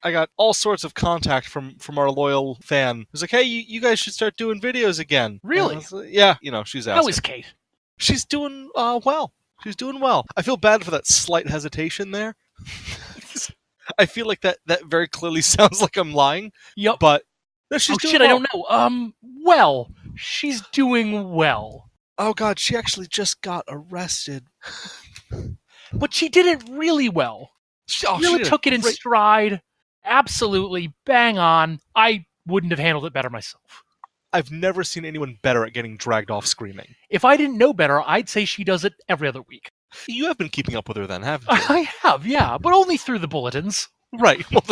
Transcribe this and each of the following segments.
I got all sorts of contact from our loyal fan. Who's like, hey, you guys should start doing videos again. Really? Like, yeah, she's asking. How is Kate? She's doing well. She's doing well. I feel bad for that slight hesitation there. I feel like that very clearly sounds like I'm lying. Yep. But no, she's doing shit, well. I don't know. Well, she's doing well. Oh god, she actually just got arrested. But she did it really well. She really took it in stride. Absolutely bang on. I wouldn't have handled it better myself. I've never seen anyone better at getting dragged off screaming. If I didn't know better, I'd say she does it every other week. You have been keeping up with her then, haven't you? I have, yeah, but only through the bulletins. Right. Well,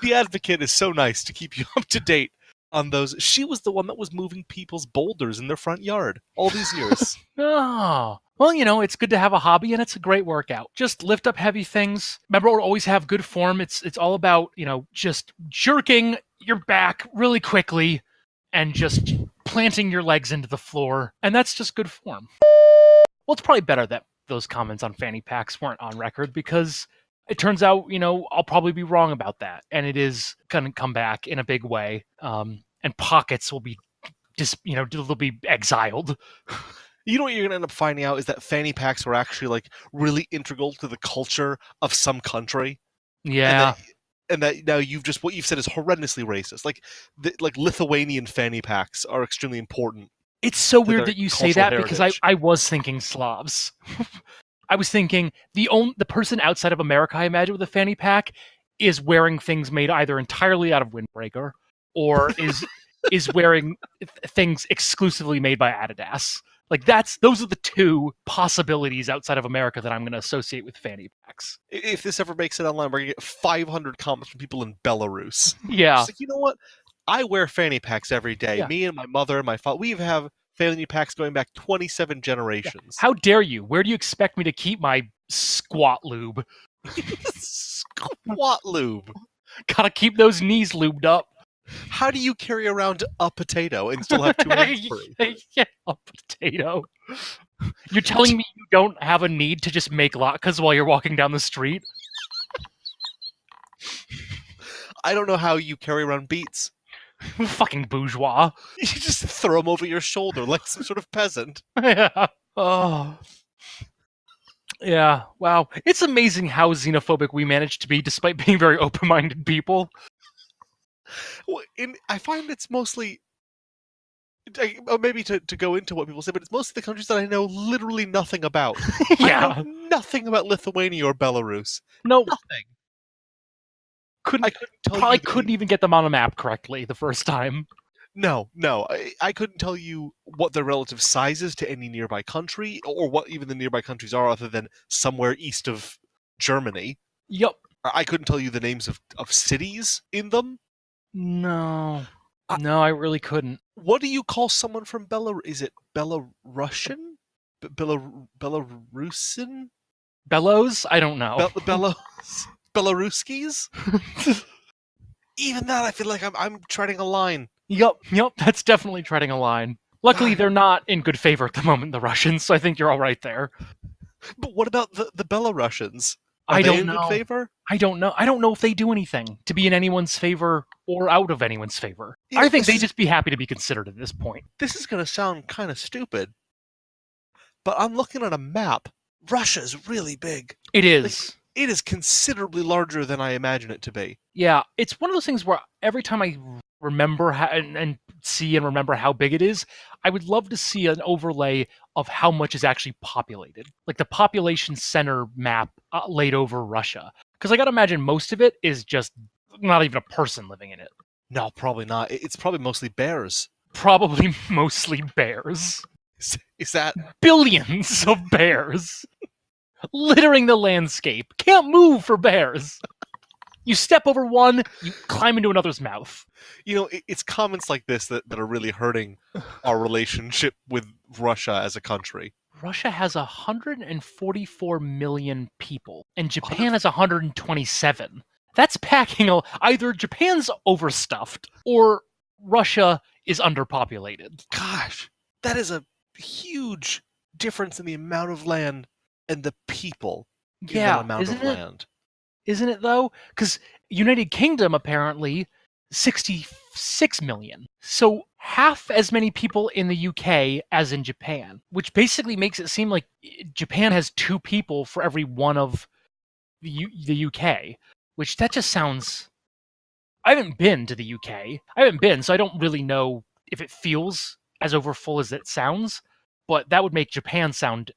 The Advocate is so nice to keep you up to date on those. She was the one that was moving people's boulders in their front yard all these years. Oh. Well, it's good to have a hobby, and it's a great workout. Just lift up heavy things. Remember, always have good form. It's all about, just jerking your back really quickly and just planting your legs into the floor. And that's just good form. Well, it's probably better that those comments on fanny packs weren't on record, because it turns out, I'll probably be wrong about that. And it is going to come back in a big way. And pockets will be they'll be exiled. You know what you're going to end up finding out is that fanny packs were actually like really integral to the culture of some country. Yeah. And that now what you've said is horrendously racist. Like Lithuanian fanny packs are extremely important. It's so weird that you say that heritage. because I was thinking Slavs. I was thinking the person outside of America, I imagine, with a fanny pack is wearing things made either entirely out of windbreaker or is wearing things exclusively made by Adidas. Like those are the two possibilities outside of America that I'm going to associate with fanny packs. If this ever makes it online, we're going to get 500 comments from people in Belarus. Yeah. Just like, you know what? I wear fanny packs every day. Yeah. Me and my mother and my father, we have fanny packs going back 27 generations. How dare you? Where do you expect me to keep my squat lube? Squat lube. Gotta keep those knees lubed up. How do you carry around a potato and still have 2 hands free? Yeah, a potato. You're telling me you don't have a need to just make latkes while you're walking down the street? I don't know how you carry around beets. Fucking bourgeois. You just throw them over your shoulder like some sort of peasant. Yeah. Oh. Yeah, wow. It's amazing how xenophobic we manage to be despite being very open-minded people. Well, I find it's mostly, maybe to go into what people say, but it's mostly the countries that I know literally nothing about. Yeah. I know nothing about Lithuania or Belarus. No. Nothing. Couldn't even get them on a map correctly the first time. No. I couldn't tell you what their relative size is to any nearby country, or what even the nearby countries are other than somewhere east of Germany. Yep. I couldn't tell you the names of cities in them. No. No, I really couldn't. What do you call someone from Belarus? Is it Belarusian? Belarusian? Bellows? I don't know. Belaruskis? Even that, I feel like I'm treading a line. Yep, that's definitely treading a line. Luckily, they're not in good favor at the moment, the Russians, so I think you're all right there. But what about the Belarusians? I don't know. In good favor? I don't know. I don't know if they do anything to be in anyone's favor or out of anyone's favor. Yeah, I think they'd just be happy to be considered at this point. This is going to sound kind of stupid, but I'm looking at a map. Russia's really big. It is. It is considerably larger than I imagine it to be. Yeah, it's one of those things where every time I remember and see and remember how big it is, I would love to see an overlay of how much is actually populated. Like the population center map laid over Russia. Because I gotta imagine most of it is just not even a person living in it. No, probably not. It's probably mostly bears. Probably mostly bears. Is that... Billions of bears. Littering the landscape. Can't move for bears. You step over one, you climb into another's mouth. You know, it's comments like this that are really hurting our relationship with Russia as a country. Russia has 144 million people, and Japan has 127. That's packing either Japan's overstuffed, or Russia is underpopulated. Gosh, that is a huge difference in the amount of land and the people in that amount of land. Isn't it, though? Because United Kingdom, apparently, 66 million. So half as many people in the UK as in Japan, which basically makes it seem like Japan has 2 people for every one of the UK, which that just sounds... I haven't been to the UK. I haven't been, so I don't really know if it feels as overfull as it sounds, but that would make Japan sound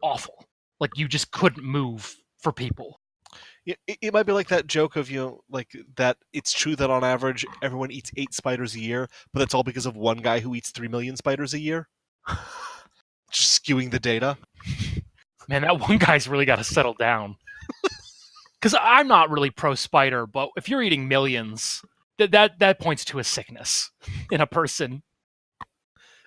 awful. Like you just couldn't move for people. It might be like that joke of, like that it's true that on average everyone eats 8 spiders a year, but that's all because of one guy who eats 3 million spiders a year. Just skewing the data. Man, that one guy's really got to settle down. Because I'm not really pro spider, but if you're eating millions, that points to a sickness in a person.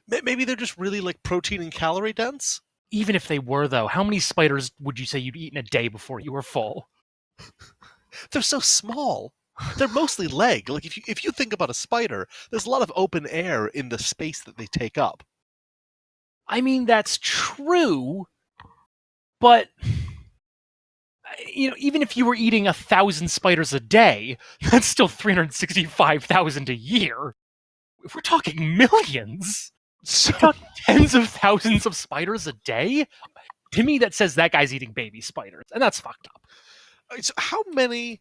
Maybe they're just really like protein and calorie dense? Even if they were, though, how many spiders would you say you'd eat in a day before you were full? They're so small. They're mostly leg. Like if you think about a spider, there's a lot of open air in the space that they take up. I mean, that's true, but even if you were eating 1,000 spiders a day, that's still 365,000 a year. If we're talking millions, So we're talking tens of thousands of spiders a day. To me, that says that guy's eating baby spiders, and that's fucked up. So how many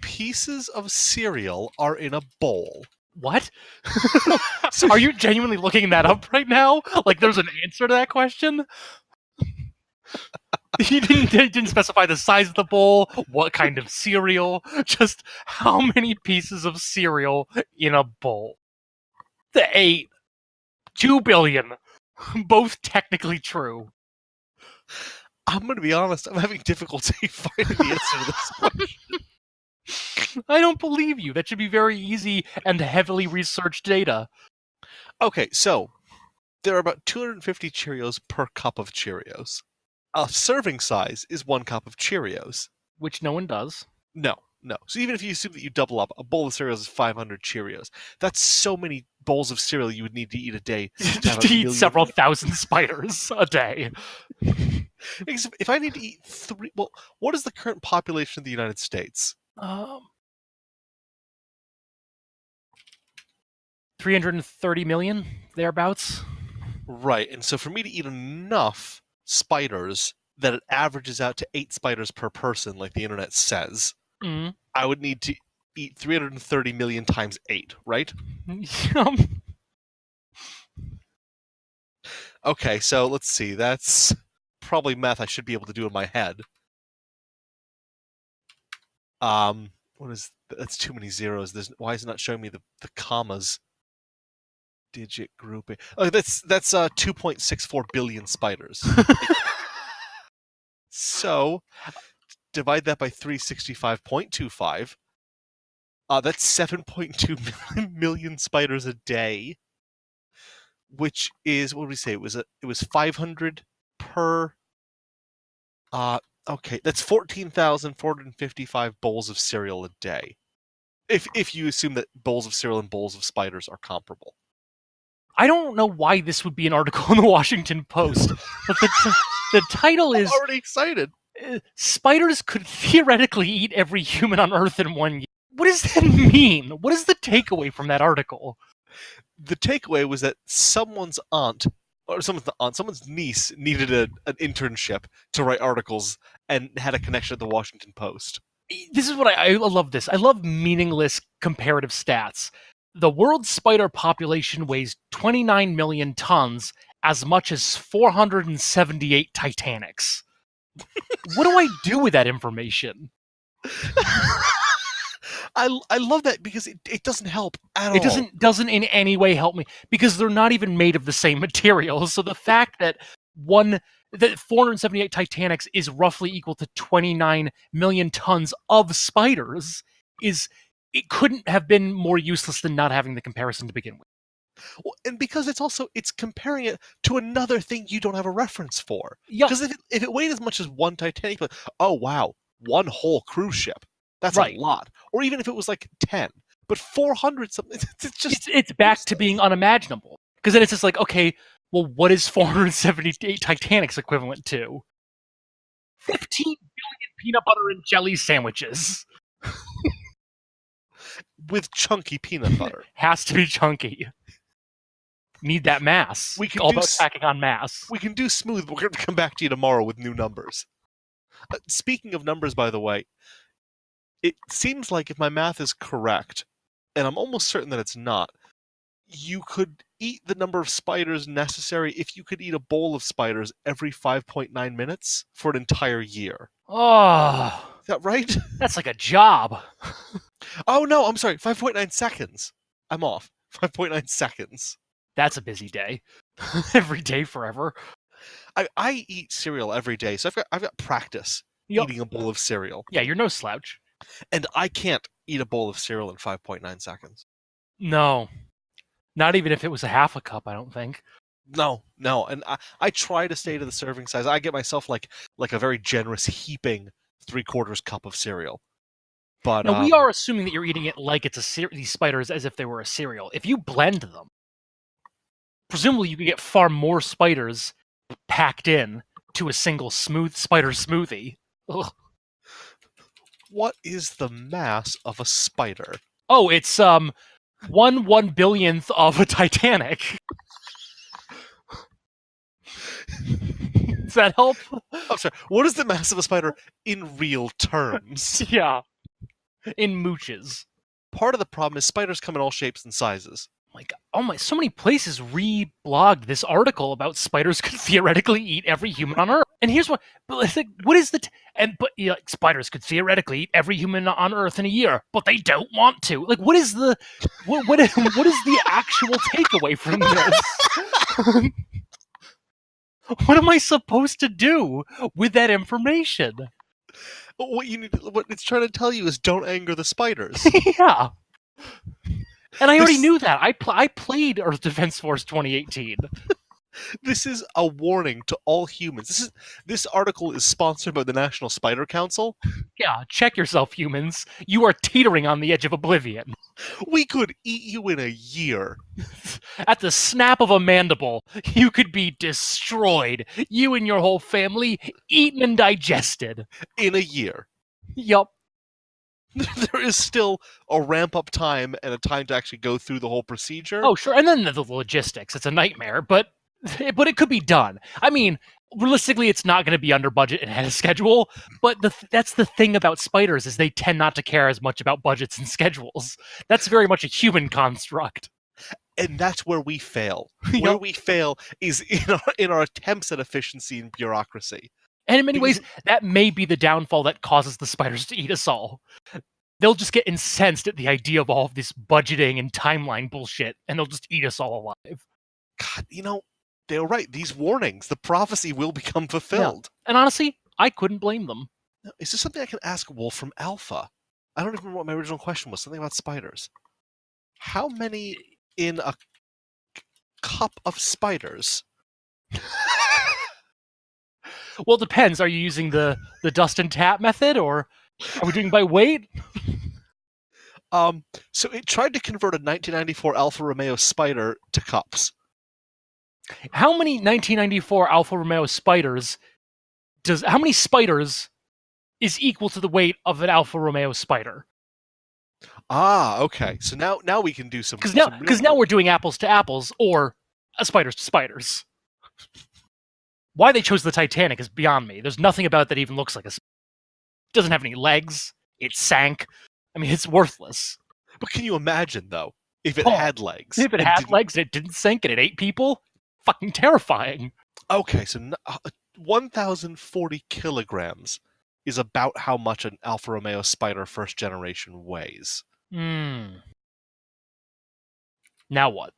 pieces of cereal are in a bowl? What? So are you genuinely looking that up right now? Like there's an answer to that question? He didn't specify the size of the bowl, what kind of cereal, just how many pieces of cereal in a bowl. The 8. 2 billion. Both technically true. I'm going to be honest, I'm having difficulty finding the answer to this question. I don't believe you. That should be very easy and heavily researched data. Okay, so there are about 250 Cheerios per cup of Cheerios. A serving size is 1 cup of Cheerios. Which no one does. No. So even if you assume that you double up, a bowl of cereals is 500 Cheerios. That's so many bowls of cereal you would need to eat a day. To eat several thousand spiders a day. If I need to eat 3... Well, what is the current population of the United States? 330 million, thereabouts. Right, and so for me to eat enough spiders that it averages out to 8 spiders per person, like the internet says, I would need to eat 330 million times 8, right? Okay, so let's see. That's probably math I should be able to do in my head. That's too many zeros. Why is it not showing me the commas? Digit grouping. Oh, that's 2.64 billion spiders. So divide that by 365.25. That's 7.2 million spiders a day, which is, what did we say? It was 500 per. Okay, that's 14,455 bowls of cereal a day. If you assume that bowls of cereal and bowls of spiders are comparable. I don't know why this would be an article in the Washington Post, but the title is... I'm already excited. Spiders could theoretically eat every human on Earth in 1 year. What does that mean? What is the takeaway from that article? The takeaway was that someone's niece needed an internship to write articles and had a connection to the Washington Post. This is what I love this. I love meaningless comparative stats. The world's spider population weighs 29 million tons, as much as 478 Titanics. What do I do with that information? I love that because it doesn't help at all. It doesn't in any way help me because they're not even made of the same material. So the fact that 478 Titanics is roughly equal to 29 million tons of spiders it couldn't have been more useless than not having the comparison to begin with. Well, and because it's comparing it to another thing you don't have a reference for. Yeah. Because if it weighed as much as one Titanic, but oh wow, one whole cruise ship. That's right. A lot. Or even if it was like 10. But 400 something, it's just... It's back to being unimaginable. Because then it's just like, okay, well, what is 478 Titanics equivalent to? 15 billion peanut butter and jelly sandwiches. with chunky peanut butter. Has to be chunky. Need that mass. We can all do about packing on mass. We can do smooth. We're going to come back to you tomorrow with new numbers. Speaking of numbers, by the way, it seems like if my math is correct, and I'm almost certain that it's not, you could eat the number of spiders necessary if you could eat a bowl of spiders every 5.9 minutes for an entire year. Oh, Is that right? that's like a job. Oh, no, I'm sorry. 5.9 seconds. I'm off. 5.9 seconds. That's a busy day. Every day forever. I eat cereal every day, so I've got practice Yep. eating a bowl of cereal. Yeah, you're no slouch. And I can't eat a bowl of cereal in 5.9 seconds. No. Not even if it was a half a cup, I don't think. No. And I try to stay to the serving size. I get myself like a very generous heaping 3/4 cup of cereal. But Now, we are assuming that you're eating it like it's these spiders as if they were a cereal. If you blend them, presumably you could get far more spiders packed in to a single smooth spider smoothie. Ugh. What is the mass of a spider? Oh, it's 1/1 billionth of a Titanic. Does that help? I'm sorry. What is the mass of a spider in real terms? Yeah. In mooches. Part of the problem is spiders come in all shapes and sizes. Like, oh my, so many places reblogged this article about spiders could theoretically eat every human on Earth. And here's what, but it's like, what is spiders could theoretically eat every human on Earth in a year, but they don't want to. Like, what is the actual takeaway from this? What am I supposed to do with that information? What it's trying to tell you is don't anger the spiders. Yeah. And I already knew that. I played Earth Defense Force 2018. This is a warning to all humans. This article is sponsored by the National Spider Council. Yeah, check yourself, humans. You are teetering on the edge of oblivion. We could eat you in a year. At the snap of a mandible, you could be destroyed. You and your whole family eaten and digested. In a year. Yup. There is still a ramp-up time and a time to actually go through the whole procedure. Oh, sure. And then the logistics. It's a nightmare, but it could be done. I mean, realistically, it's not going to be under budget and ahead of schedule, but that's the thing about spiders is they tend not to care as much about budgets and schedules. That's very much a human construct. And that's where we fail. Yep. Where we fail is in our attempts at efficiency and bureaucracy. And in many ways, that may be the downfall that causes the spiders to eat us all. They'll just get incensed at the idea of all of this budgeting and timeline bullshit, and they'll just eat us all alive. God, they're right. These warnings, the prophecy will become fulfilled. Yeah. And honestly, I couldn't blame them. Is there something I can ask Wolfram Alpha? I don't even remember what my original question was. Something about spiders. How many in a cup of spiders? Well, it depends. Are you using the dust and tap method, or are we doing by weight? So it tried to convert a 1994 Alfa Romeo Spider to cups. How many 1994 Alfa Romeo Spiders how many spiders is equal to the weight of an Alfa Romeo Spider? Ah, okay. So now we can do some. Because now we're doing apples to apples or spiders to spiders. Why they chose the Titanic is beyond me. There's nothing about it that even looks like a spider. It doesn't have any legs. It sank. I mean, it's worthless. But can you imagine, though, if it had legs? If it had legs and it didn't sink and it ate people? Fucking terrifying. Okay, so 1,040 kilograms is about how much an Alfa Romeo Spider first generation weighs. Now what?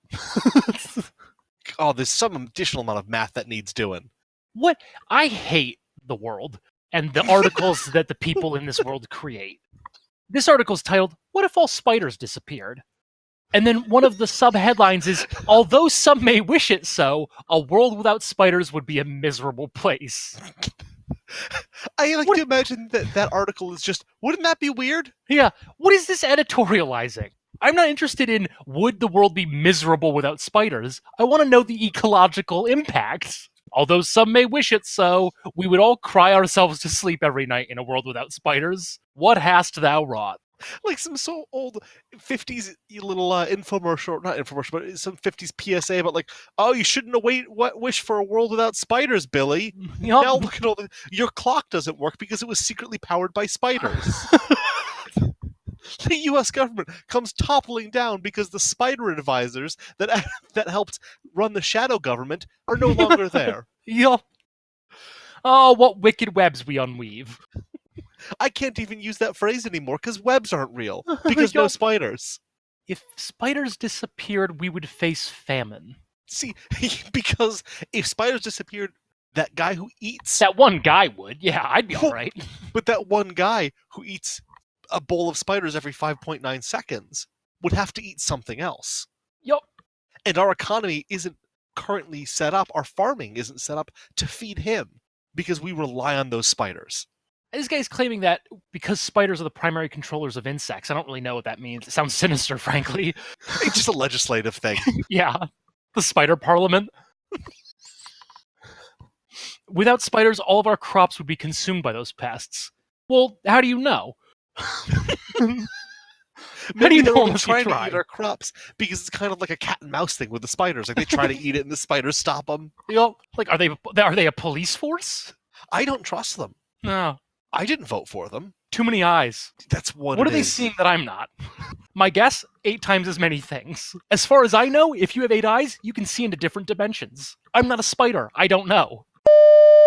Oh, there's some additional amount of math that needs doing. What? I hate the world and the articles that the people in this world create. This article is titled, "What if all spiders disappeared?" And then one of the sub-headlines is, "Although some may wish it so, a world without spiders would be a miserable place." I like to imagine that article is just, wouldn't that be weird? Yeah. What is this editorializing? I'm not interested in, would the world be miserable without spiders? I want to know the ecological impact. Although some may wish it so, we would all cry ourselves to sleep every night in a world without spiders. What hast thou wrought? Like some so old 50s little infomercial, not infomercial, but some 50s PSA about like, oh, you shouldn't wish for a world without spiders, Billy. Yup. Now look at all your clock doesn't work because it was secretly powered by spiders. The U.S. government comes toppling down because the spider advisors that helped run the shadow government are no longer there. Yup. Oh, what wicked webs we unweave. I can't even use that phrase anymore because webs aren't real because no Yup. spiders. If spiders disappeared, we would face famine. See, because if spiders disappeared, that guy who eats, That one guy would. Yeah, I'd be all right. but that one guy who eats a bowl of spiders every 5.9 seconds would have to eat something else. Yup. And our economy isn't currently set up, our farming isn't set up to feed him because we rely on those spiders. This guy's claiming that because spiders are the primary controllers of insects. I don't really know what that means. It sounds sinister, frankly. It's just a legislative thing. Yeah. The spider parliament. Without spiders, all of our crops would be consumed by those pests. Well, how do you know? How do you know they're unless you trying to try? eat our crops because it's kind of like a cat and mouse thing with the spiders. Like they try to eat it and the spiders stop them. Yup. Like, are they a police force? I don't trust them. No. I didn't vote for them. Too many eyes. That's what What it are they is. seeing that I'm not? My guess, 8 times as many things. As far as I know, if you have 8 eyes, you can see into different dimensions. I'm not a spider. I don't know.